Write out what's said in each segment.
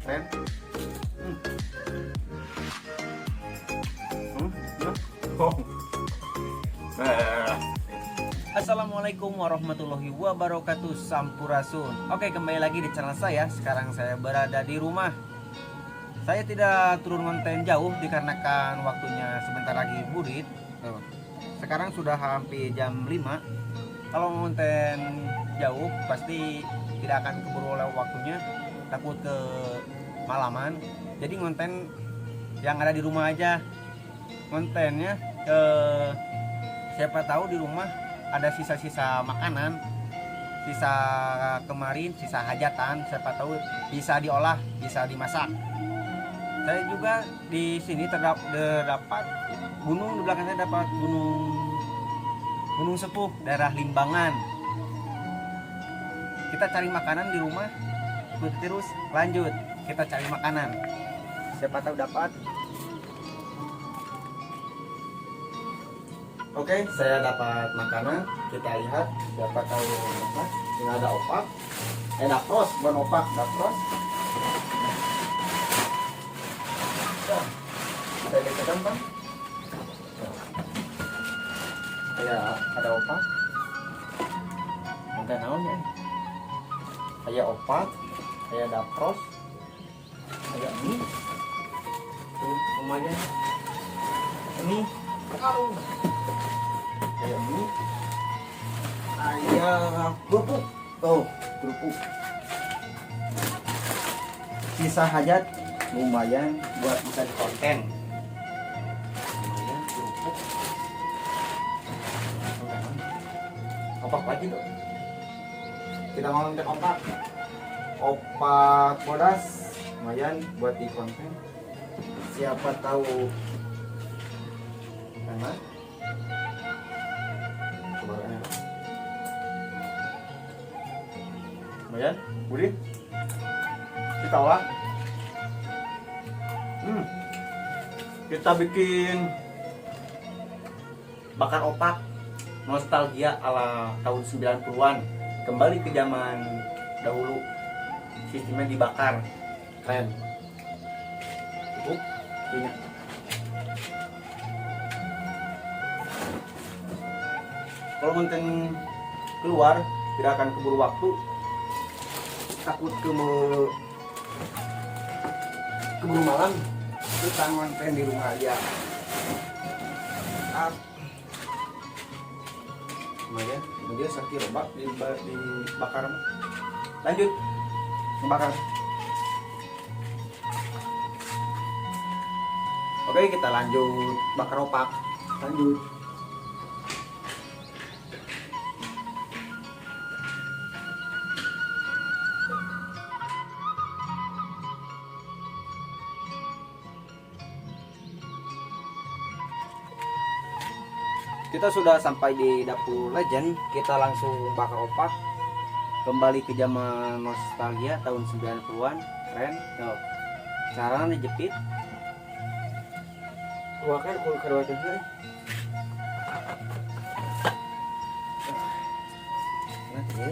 konten. Oh. Assalamualaikum warahmatullahi wabarakatuh. Sampurasun. Oke, kembali lagi di channel saya. Sekarang saya berada di rumah. Saya tidak turun konten jauh dikarenakan waktunya sebentar lagi burit. Sekarang sudah hampir jam 5. Kalau konten jauh pasti tidak akan keburu lewat waktunya, takut ke malaman. Jadi konten yang ada di rumah aja. Kontennya siapa tahu di rumah ada sisa-sisa makanan, sisa kemarin, sisa hajatan, siapa tahu bisa diolah, bisa dimasak. Saya juga di sini terdapat gunung, di belakang saya dapat gunung Sepuh, daerah Limbangan. Kita cari makanan di rumah, terus lanjut kita cari makanan. Siapa tahu dapat. Oke, saya dapat makanan. Kita lihat, siapa tahu apa. Ini ada opak, dapros, bukan opak, dapros. Ada deketan bang. Ada opak. Ada naonnya. Ada opak, ada dapros, ada mie. Tuh, lumayan. Ini kalung. Ada mie. Ada kerupuk. Tuh, kerupuk. Sisa hajat lumayan buat bisa di konten. Lumayan kerupuk. Opak lagi tuh. Kita ngomongin opak. Opak bodas lumayan buat di konten. Siapa tahu enak. Coba enak. Lumayan, gurih. Kita olah. Kita bikin bakar opak nostalgia ala tahun 90-an, kembali ke zaman dahulu. Sistemnya dibakar, keren. Cukup ini. Kalau konten keluar tidak akan keburu waktu, takut keburu malam. Kita konten di rumah aja. Lumayan, dia sakit robak dibakar. Lanjut membakar. Oke, kita lanjut bakar opak. Lanjut. Kita sudah sampai di dapur legend. Kita langsung bakar opak, kembali ke zaman nostalgia tahun 90-an. Keren. Tuh, caranya dijepit. Keluarkan kedua dulu. Nanti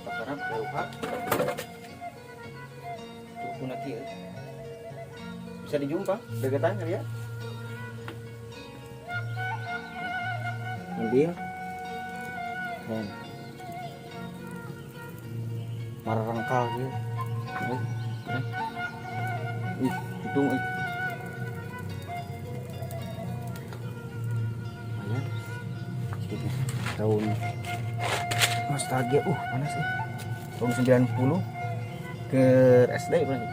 bakaran ke opak. Tunggu nanti ya. Bisa dijumpa deketannya ya. Ambil dan marah rangkal gitu. Hitung banyak sedikit tahun nostalgia. Panas sih. Tahun 90 ke SD berarti.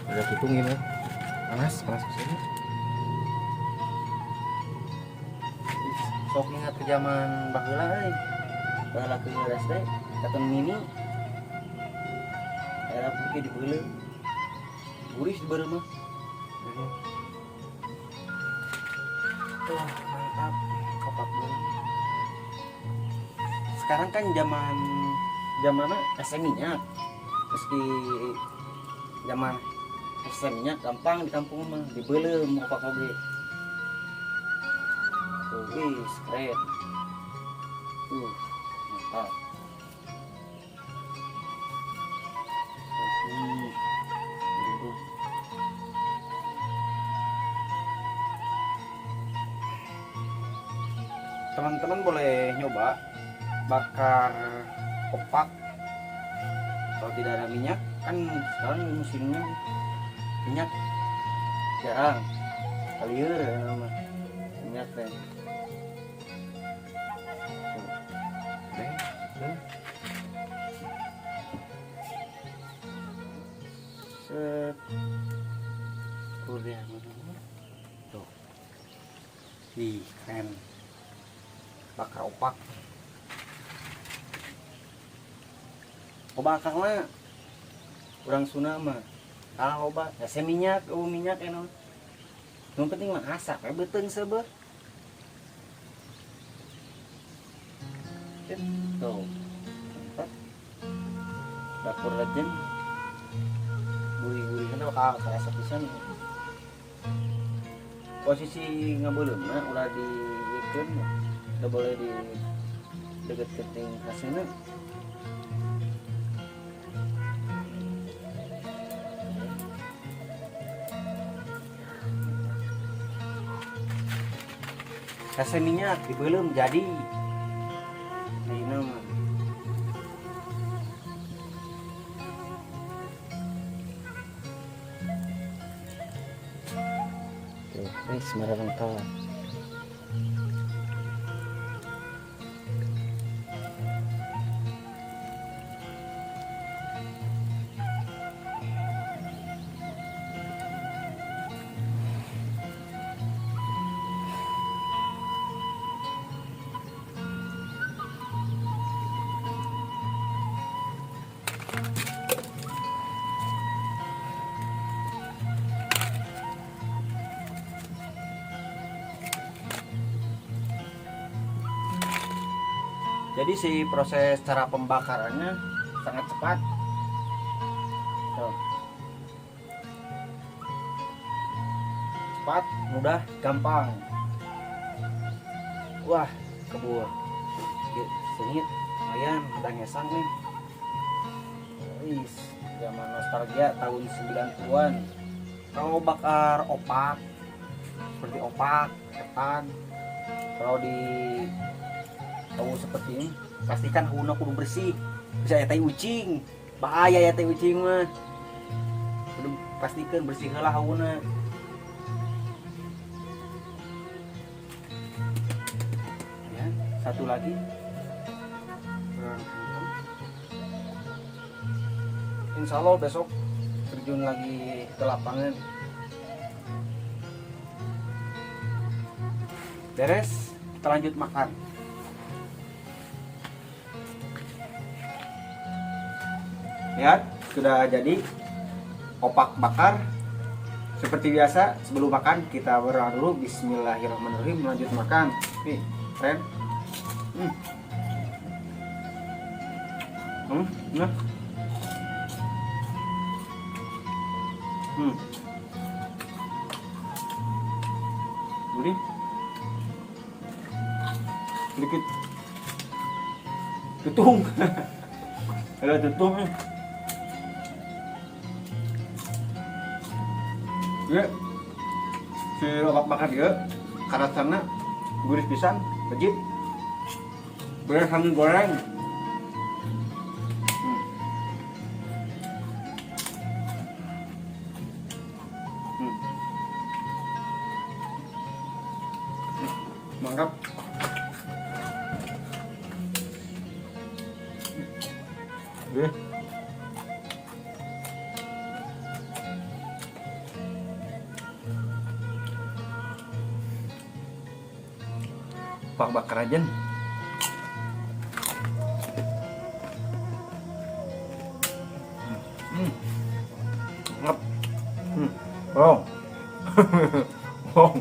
Udah hitungin ya. Panas kesini. Sok ingat ke zaman baheula baheula ke SD, katon mini. Era putih di beuleuh. Gurih di beureuh mah. Mantap. Opak dulu. Sekarang kan zaman es minyak. Meski zaman es minyak gampang di kampung mah, dibeuleuh opak oge. Tuh, wis, keren. Mantap. Teman-teman boleh nyoba bakar opak kalau tidak ada minyak, kan sekarang musimnya minyak jarang kali ya nama minyak teh. Set udah tuh, wih keren, bakar opak. Opak mah kurang Sunda mah loba asa minyak, minyak enak. Yang penting mah asap beteung seubeuh. Tuh. Mantap. Dapur legend. Gurih-gurih kana bakal kerasa pisan. Posisi ngabeuleuhna ulah diekeun, udah boleh di deket keting kasina. Rasa minyak dibelum jadi ini nama tuh, ini semarang kawan. Jadi si proses cara pembakarannya sangat cepat. Tuh. Cepat, mudah, gampang. Wah, kebur. Sengit, lumayan, udah ngesang nih. Wis, zaman nostalgia tahun 90-an. Kalau bakar opak, seperti opak, ketan, kalau di tahu seperti ini, pastikan hauna kudu bersih. Bisa ya tai ucing, bahaya ya tai ucing mah. Kudu pastikan bersih heula hauna. Ya, satu lagi. Insya Allah besok terjun lagi ke lapangan. Beres, kita lanjut makan. Lihat, sudah jadi opak bakar. Seperti biasa, sebelum makan kita berdoa dulu. Bismillahirrahmanirrahim, lanjut makan. Nih, keren. Nah. Gurih. Sedikit tutung. Ada tutung nih. Ya, si opak bakar dia karena sana gurih pisan, legit. Bener sambil goreng. Mantap. Opak bakar aja. Ngap. Oh. Oh.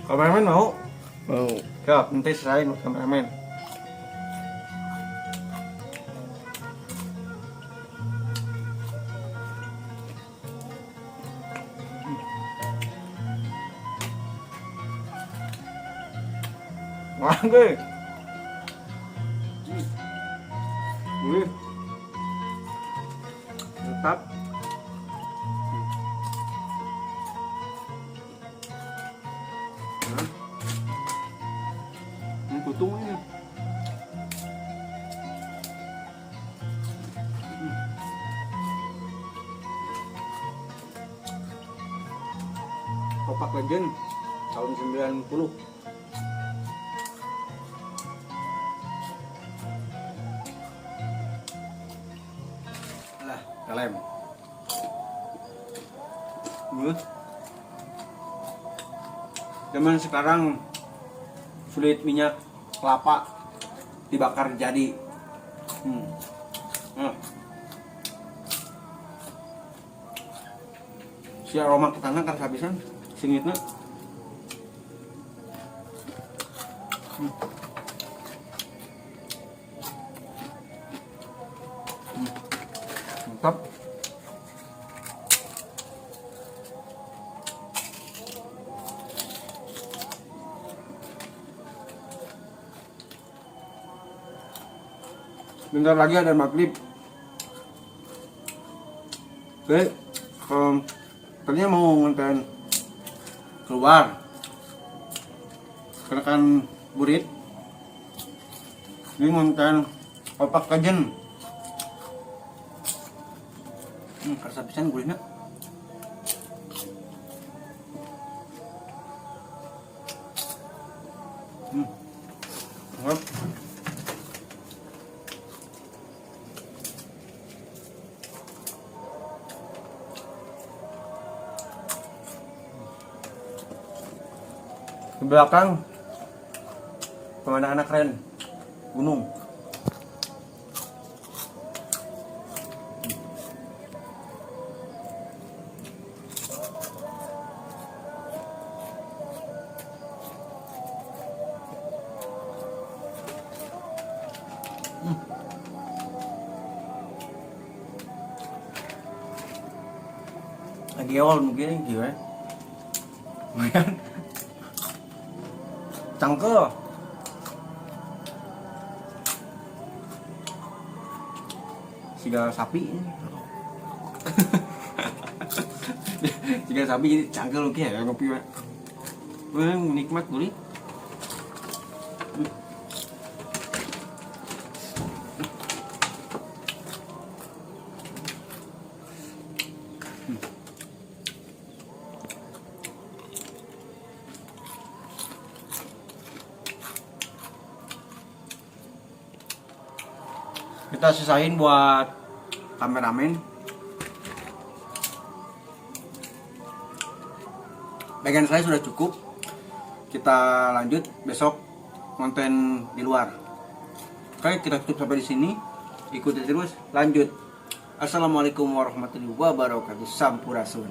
Kameramen mau? Mau. Siap, nanti serahin kameramen. Oke. Wih. Mantap. Ini tutung ini. Kopak Legend tahun 90. Lah, kalem. Zaman sekarang sulit minyak kelapa dibakar jadi. Si aroma ketana karena habisan singitnya. Mantap. Bentar lagi ada maghrib. Oke, tadinya mau nganterin keluar karena kan burit. Ini nganterin Kopak Legend. Kerasa pisan gurihna. Mantap. Di belakang pemandangan keren, gunung. Lagi awal mungkin gimana? Cangkel. Siga sapi ini. Siga sapi jadi cangkel oke ya kopi mah. Nikmat gurih. Kita sisain buat kameramen. Bagian saya sudah cukup. Kita lanjut besok konten di luar. Oke, kita tutup sampai di sini. Ikuti terus, lanjut. Assalamualaikum warahmatullahi wabarakatuh. Sampurasun.